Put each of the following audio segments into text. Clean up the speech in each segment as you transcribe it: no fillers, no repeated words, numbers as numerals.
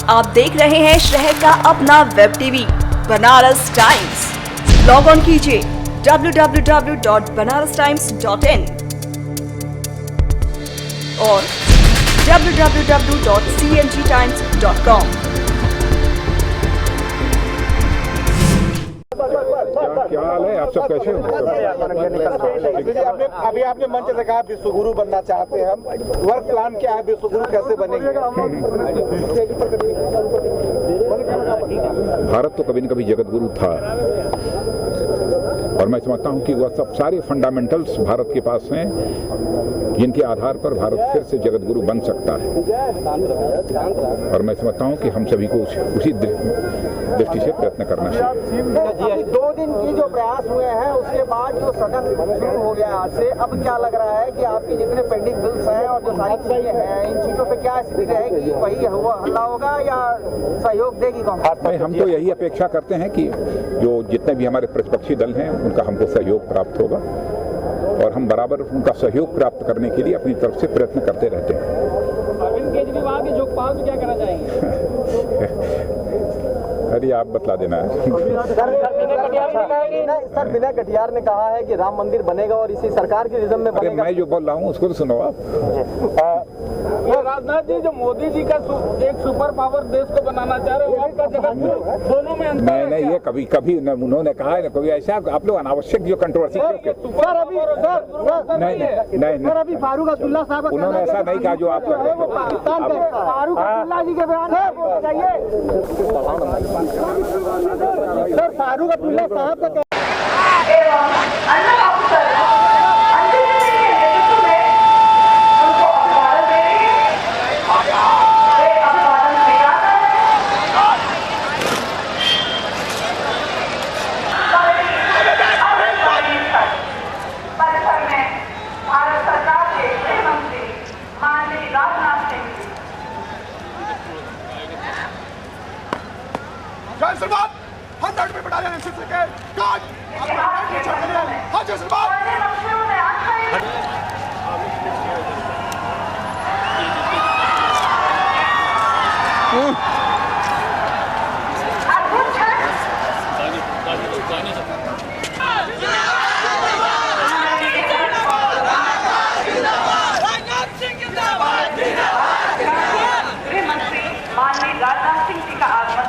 आप देख रहे हैं शहर का अपना web TV Banaras times. Log on कीजिए www.banarastimes.in और www.cngtimes.com। क्या हाल है? आप सब कैसे हो? अभी आपने मंच से कहा विश्वगुरु बनना चाहते हैं हम। वर्क प्लान क्या है? विश्वगुरु कैसे बनेंगे? भारत तो कभी न कभी जगत गुरु था और मैं समझता हूं कि वह सब सारे फंडामेंटल्स भारत के पास हैं जिनके आधार पर भारत फिर से जगत गुरु बन सकता है। और मैं समझता हूं कि हम सभी को उसी दृष्टि से प्रयत्न करना चाहिए। 2 दिन की जो प्रयास हुए हैं उसके बाद जो सदन शुरू हो गया आज से, अब क्या लग रहा है कि आपके जितने पेंडिंग बिल्स हैं और जो सारी चीजें हैं, इन चीजों पे क्या स्थिति रहेगी? वही हल्ला होगा या सहयोग देगी कांग्रेस? हम तो यही अपेक्षा करते हैं कि जो जितने भी हमारे प्रतिपक्षी दल हैं उनका हमको सहयोग प्राप्त होगा और हम बराबर उनका सहयोग प्राप्त करने के लिए अपनी तरफ से प्रयत्न करते रहते हैं। अरविंद केजरीवाल के जोगपाल को क्या करना चाहेंगे? अरे आप बतला देना है। सर, विनय कटियार ने कहा है कि राम मंदिर बनेगा और इसी सरकार के निज़म में बनेगा। मैं जो बोल रहा हूँ उसको तो सुनो आप। राजनाथ जी, जो मोदी जी का एक सुपर पावर देश को बनाना चाह रहे हो, आपका जगत दोनों में अंतर है? नहीं, ये कभी उन्होंने कहा है ना, कभी ऐसा आप लोग अनावश्यक जो कंट्रोवर्सी सर अभी फारूक अब्दुल्ला साहब उन्होंने ऐसा नहीं कहा जो आप कर रहे हो। पाकिस्तान के फारूक अब्दुल्ला जी के बयान सर, फारूक अब्दुल्ला साहब का जय श्रीमान 100 में बटालियन एनसीसी के गार्ड हाँ जय श्रीमान। गृह मंत्री माननीय राजनाथ सिंह जी का आगमन।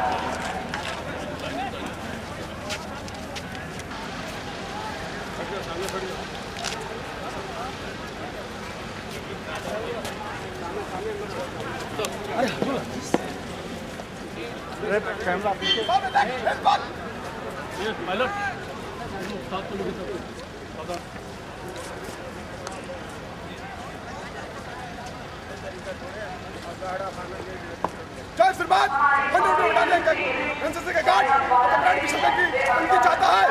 जय श्रीमान 100 में बटालियन एनसीसी के गार्ड कमांड की शपथ की उनकी चाहता है।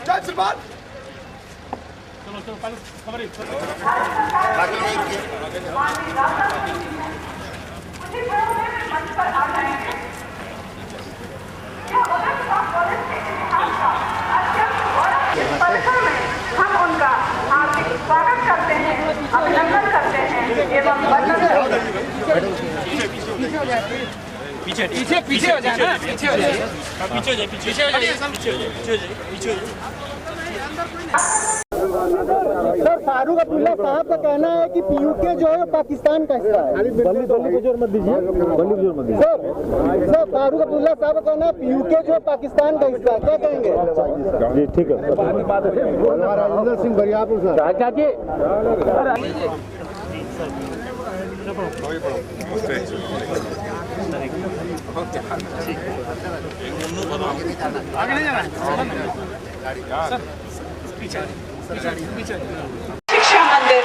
जय श्रीमान। हम उनका हार्दिक स्वागत करते हैं, अभिनंदन करते हैं एवं वंदन करते हैं। पीछे हो जाए ना, पीछे हो जाए। सर, फारूक अब्दुल्ला साहब का कहना है कि पीयूके जो है पाकिस्तान का हिस्सा है। बल्ली को जोर मत दीजिए, सर फारूक अब्दुल्ला साहब का कहना है पीयूके जो है पाकिस्तान का हिस्सा है, क्या कहेंगे? जी ठीक है। राजेंद्र सिंह बरियापुर सर। आगे नहीं जाना है। शिक्षा मंदिर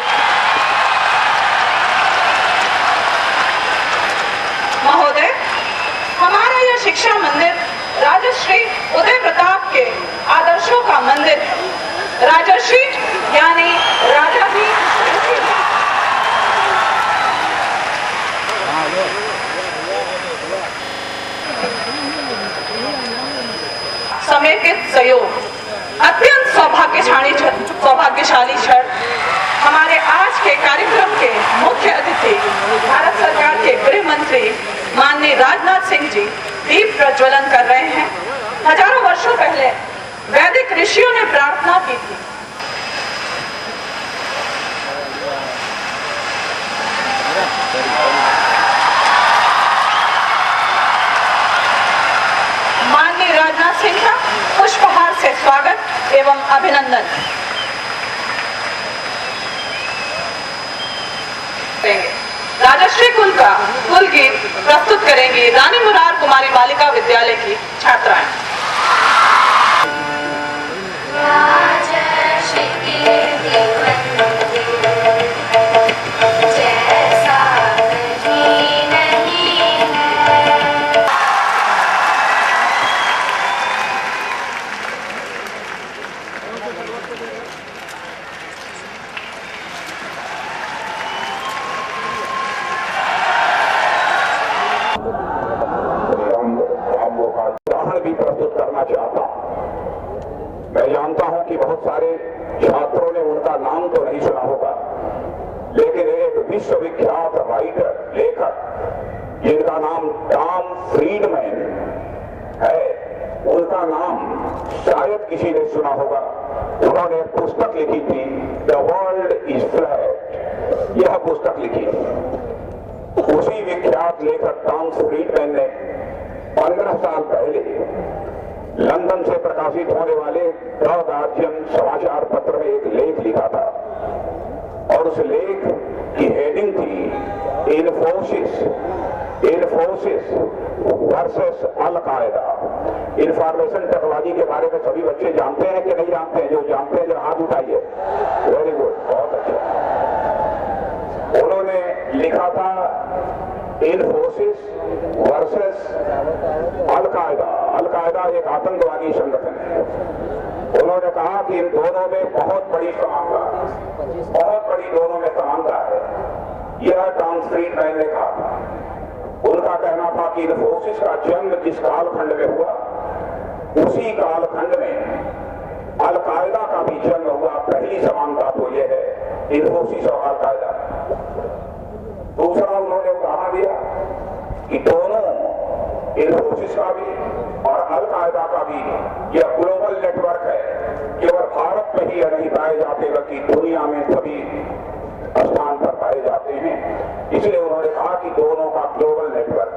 महोदय, हमारा यह शिक्षा मंदिर राजश्री उदय प्रताप के आदर्शों का मंदिर है। राजश्री यानी राजा जी समेकित सहयोग अत्यंत सौभाग्यशाली क्षण। हमारे आज के कार्यक्रम के मुख्य अतिथि भारत सरकार के गृह मंत्री ऋषियों ने प्रार्थना की थी। माननीय राजनाथ सिंह का पुष्पहार से स्वागत एवं अभिनंदन करेंगे। राजश्री कुल गीत प्रस्तुत करेंगी रानी मुरार कुमारी बालिका विद्यालय की छात्राएं। भी प्रस्तुत करना चाहता हूं। मैं जानता हूं कि बहुत सारे छात्रों ने उनका नाम तो नहीं सुना होगा, लेकिन एक विश्वविख्यात राइटर, लेखक जिनका नाम टॉम फ्रीडमैन है, उनका नाम शायद किसी ने सुना होगा। उन्होंने एक पुस्तक लिखी थी, द वर्ल्ड इज फ्लैट। यह पुस्तक लिखी थी उसी विख्यात लेखक टॉम फ्रीडमैन ने 15 साल पहले लंदन से प्रकाशित होने वाले द गार्जियन समाचार पत्र में एक लेख लिखा था, और उस लेख की हेडिंग थी इन्फोसिस वर्सेस अल कायदा। इंफॉर्मेशन टेक्नोलॉजी के बारे में सभी बच्चे जानते हैं कि नहीं जानते हैं? जो जानते हैं जरा हाथ उठाइए। वेरी गुड, बहुत अच्छा। उन्होंने लिखा था इन्फोसिस वर्सेस अल कायदा। अल कायदा एक आतंकवादी संगठन है। उन्होंने कहा कि इन दोनों में बहुत बड़ी दोनों में समानता है। यह टॉम फ्रीडमैन ने कहा था। उनका कहना था कि इन्फोसिस का जन्म जिस कालखंड में हुआ, उसी कालखंड में अल कायदा का भी जन्म हुआ। पहली समानता तो यह है इन्फोसिस और अल कायदा। दूसरा उन्होंने उदाहरण दिया कि दोनों इन्फोसिस का भी और अल कायदा का भी यह ग्लोबल नेटवर्क है। केवल भारत में ही यह नहीं पाए जाते, बल्कि दुनिया में सभी स्थान पर पाए जाते हैं। इसलिए उन्होंने कहा कि दोनों का ग्लोबल नेटवर्क।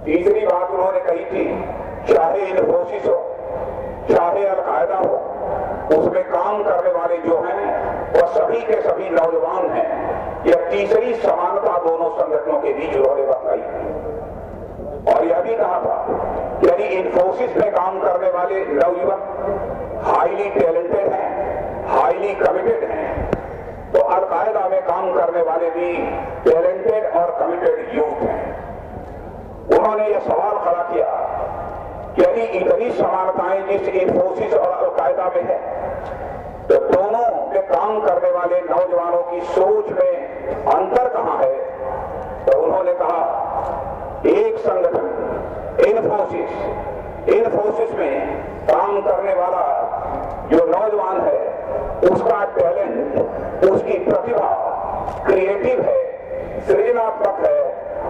तीसरी बात उन्होंने कही थी, चाहे इन्फोसिस हो चाहे अल कायदा हो, उसमें काम करने वाले जो हैं वह सभी के सभी नौजवान हैं। यह तीसरी समानता दोनों संगठनों के बीच उन्होंने बताई। और यह भी कहा था कि यदि इन्फोसिस में काम करने वाले नवयुवक हाईली टैलेंटेड हैं, हाईली कमिटेड हैं, तो अल कायदा में काम करने वाले भी टैलेंटेड और कमिटेड यूथ हैं। उन्होंने यह सवाल खड़ा किया कि यदि इतनी समानताएं जिस इन्फोसिस और अल कायदा में है, तो दोनों में काम करने वाले नौजवानों की सोच में अंतर कहां है? तो उन्होंने कहा एक संगठन इन्फोसिस में काम करने वाला जो नौजवान है, उसका टैलेंट, उसकी प्रतिभा क्रिएटिव है, सृजनात्मक है,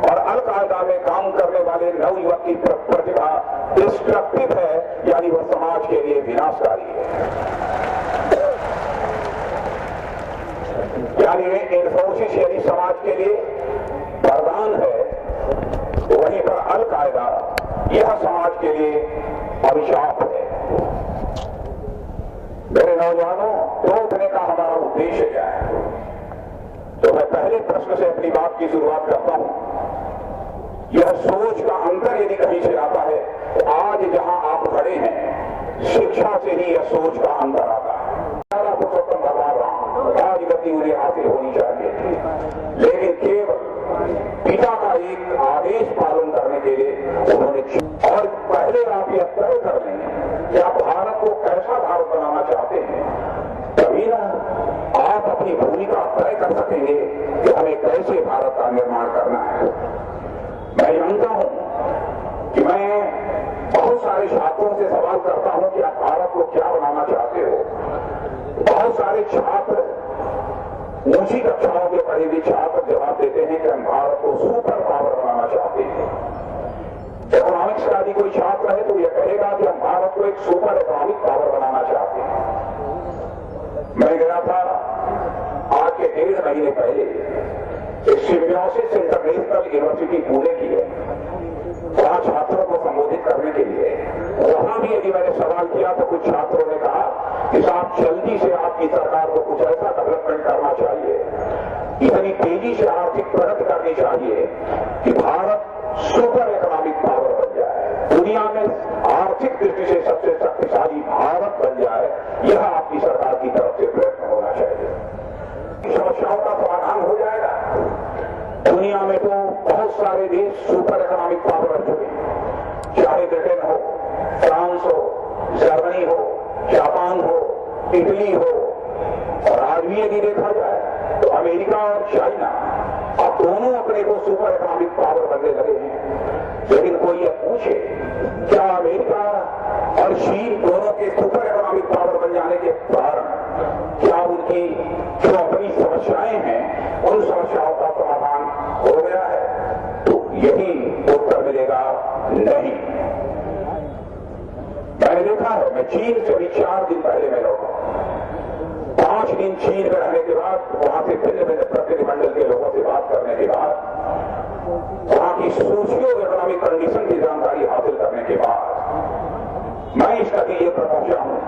और अल कायदा में काम करने वाले नवयुवक की प्रतिभा डिस्ट्रक्टिव है, यानी वह समाज के लिए विनाशकारी है। यानी इन्फोसिस यदि समाज के लिए वरदान है, तो वहीं पर अल कायदा यह समाज के लिए अभिशाप है। मेरे नौजवानों, रोकने का हमारा उद्देश्य क्या है? तो मैं पहले प्रश्न से अपनी बात की शुरुआत करता हूं। यह सोच का अंतर यदि कहीं से आता है, तो आज जहां आप खड़े हैं, शिक्षा से ही यह सोच का अंतर आता है। पुरुषोत्तम भगवान राम, राजगति उन्हें हासिल होनी चाहिए थी, लेकिन केवल पिता का एक आदेश पालन करने के लिए उन्होंने, और पहले आप यह तय कर लें कि आप भारत को कैसा भारत बनाना चाहते हैं, तभी ना आप अपनी भूमिका तय कर सकेंगे कि हमें कैसे भारत का निर्माण करना है। मैं जानता हूं कि मैं बहुत सारे छात्रों से सवाल करता हूं कि आप भारत को क्या बनाना चाहते हो। बहुत सारे छात्र, ऊंची कक्षाओं के पढ़े हुए छात्र जवाब देते हैं कि हम भारत को सुपर पावर बनाना चाहते हैं। इकोनॉमिक्स का यदि कोई छात्र है तो यह कहेगा कि हम भारत को एक सुपर इकोनॉमिक पावर बनाना सिम्बायोसिस इंटरनेशनल यूनिवर्सिटी पुणे की है, वहां छात्रों को संबोधित करने के लिए वहां भी यदि मैंने सवाल किया तो कुछ छात्रों ने कहा कि साहब जल्दी से आपकी सरकार को कुछ ऐसा डेवलपमेंट करना चाहिए, इतनी तेजी से आर्थिक प्रगति करनी चाहिए कि भारत सुपर इकोनॉमिक पावर बन जाए, दुनिया में आर्थिक दृष्टि से सबसे शक्तिशाली भारत बन जाए। यह आपकी सरकार की तरफ से प्रयत्न होना चाहिए। समस्याओं का समाधान हो जाएगा। दुनिया में तो बहुत सारे देश सुपर इकोनॉमिक पावर बन चुके, चाहे ब्रिटेन हो, फ्रांस हो, जर्मनी हो, जापान हो, इटली हो, और आज भी यदि देखा जाए तो अमेरिका और चाइना अब दोनों अपने को सुपर इकोनॉमिक पावर बनने लगे हैं। लेकिन कोई यह पूछे क्या अमेरिका और चीन दोनों के सुपर इकोनॉमिक पावर बन जाने के कारण क्या उनकी जो अपनी समस्याएं हैं उन समस्याओं का समाधान हो गया है? तो यही उत्तर मिलेगा, नहीं। मैंने देखा है, मैं चीन से भी 4 दिन पहले मैं लौटा, 5 दिन चीन में रहने के बाद वहां से भिन्न भिन्न प्रतिनिधिमंडल के लोगों से बात करने के बाद वहां की सोशियो इकोनॉमिक कंडीशन की जानकारी हासिल करने के बाद मैं इस नतीजे पर पहुंचा हूं,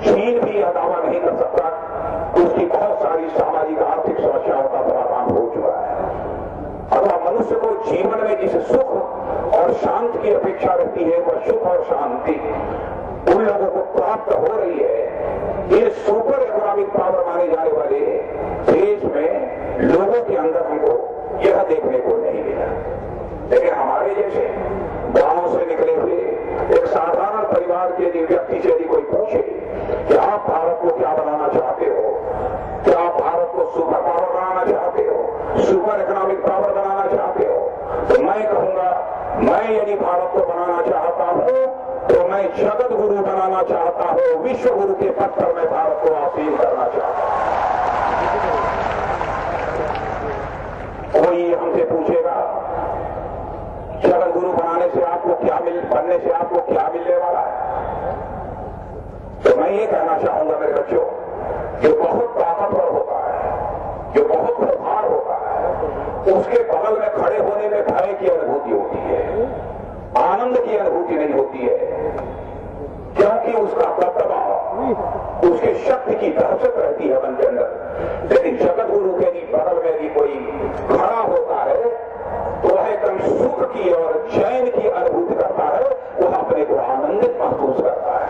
चीन भी यह दावा नहीं कर सकता उसकी बहुत सारी सामाजिक आर्थिक समस्याओं का समाधान हो चुका है। अथवा मनुष्य को जीवन में जिस सुख और शांति की अपेक्षा रहती है वह सुख और शांति उन लोगों को प्राप्त हो रही है। इन सुपर इकोनॉमिक पावर माने जाने वाले देश में लोगों के अंदर हमको यह देखने को नहीं मिला। लेकिन हमारे जैसे गांव से निकले हुए एक साधारण परिवार के व्यक्ति से यदि कोई पूछे कि आप भारत को क्या बनाना चाहते हो, क्या आप भारत को सुपर पावर बनाना चाहते हो, सुपर इकोनॉमिक पावर बनाना चाहते हो, तो मैं कहूंगा मैं यदि भारत को बनाना चाहता हूं तो मैं जगत गुरु बनाना चाहता हूं, विश्व गुरु के पद पर मैं भारत को आसीन करना चाहता हूं। कोई हमसे पूछेगा जगत गुरु बनाने से आपको क्या बनने से आपको क्या मिलने वाला है, तो मैं ये कहना चाहूंगा मेरे बच्चों, जो बहुत ताकतवर होता है, जो बहुत प्रभार होता है, उसके बगल में खड़े होने में भय की अनुभूति होती है, आनंद की अनुभूति नहीं होती है, क्योंकि उसका दबदबा उसके शक्ति की दहशत रहती है मन के अंदर। लेकिन जगत गुरु के बगल में भी कोई खड़ा होता है तो वह एकदम सुख की और चैन की अनुभूति करता है, वह अपने को आनंदित महसूस करता है।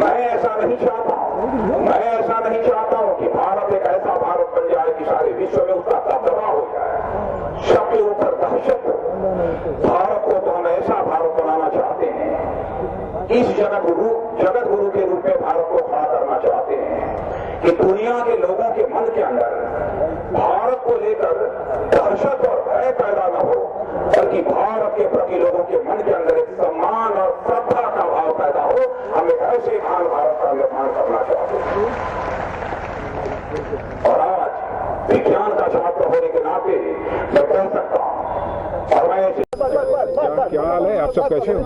मैं ऐसा नहीं चाहता हूं, मैं ऐसा नहीं चाहता हूं कि भारत एक ऐसा भारत बन जाए कि सारे विश्व में उसका दबदबा हो जाए, सबके ऊपर दहशत हो। भारत को तो हम ऐसा भारत बनाना चाहते हैं, इस जगत गुरु के रूप में भारत को खड़ा करना चाहते हैं कि दुनिया के लोगों के मन के अंदर भारत को लेकर दहशत और भय पैदा न हो, बल्कि भारत के प्रति लोगों के मन के अंदर एक सम्मान और श्रद्धा का भाव पैदा हो। हम एक ऐसे महान भारत का निर्माण करना चाहते हैं। और आज विज्ञान का छात्र होने के नाते मैं कह सकता हूं, और मैं क्या हाल है, आप सब कैसे हो?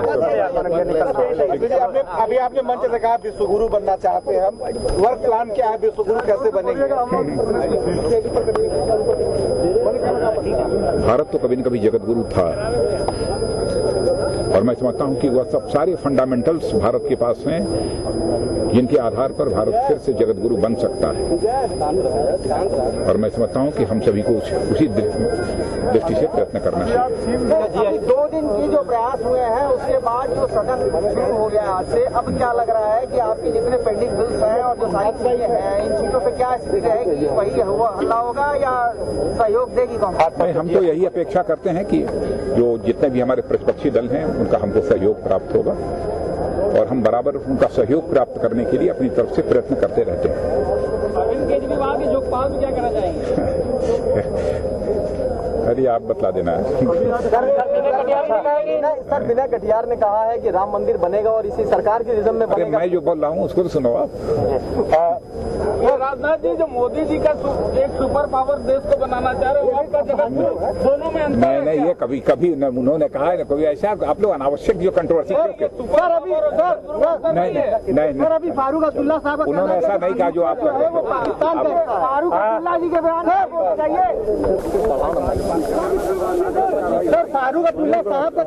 अभी आपने मंच से कहा विश्वगुरु बनना चाहते हैं हम, वर्क प्लान क्या है, विश्वगुरु कैसे बनेंगे? भारत तो कभी न कभी जगत गुरु था, और मैं समझता हूं कि वह सब सारे फंडामेंटल्स भारत के पास हैं जिनके आधार पर भारत फिर से जगत गुरु बन सकता है। और मैं समझता हूं कि हम सभी को उसी दृष्टि से प्रयत्न करना चाहिए। 2 दिन की जो प्रयास हुए हैं उसके बाद जो सदन शुरू हो गया आज से, अब क्या लग रहा है कि आपके जितने पेंडिंग बिल्स हैं और जो सारी चीजें हैं इन चीजों पे क्या स्थिति रहेगी, वही हल्ला होगा या सहयोग देगी कांग्रेस? नहीं, हम तो यही अपेक्षा करते हैं कि जो जितने भी हमारे प्रतिपक्षी दल हैं उनका हमको सहयोग प्राप्त होगा, और हम बराबर उनका सहयोग प्राप्त करने के लिए अपनी तरफ से प्रयत्न करते रहते हैं। अरविंद केजरीवाल के लोकपाल में क्या करना चाहेंगे? अरे आप बतला देना है। सर, विनय कटियार ने कहा है कि राम मंदिर बनेगा और इसी सरकार के रिजम में अरे बनेगा। मैं जो बोल रहा हूँ उसको तो सुनो आप। राजनाथ जी, जो मोदी जी का एक सुपर पावर देश को बनाना चाह रहे हो, आपका जगत दोनों में अंतर है नहीं, क्या? ये कभी कभी उन्होंने कहा है ना, कभी ऐसा आप लोग अनावश्यक जो कंट्रोवर्सी करके सर अभी नहीं सर अभी फारूक अब्दुल्ला साहब का उन्होंने कहना ऐसा है नहीं कहा जो आप जो है वो पाकिस्तान का हिस्सा है। फारूक अब्दुल्ला जी के बयान सर फारूक अब्दुल्ला साहब का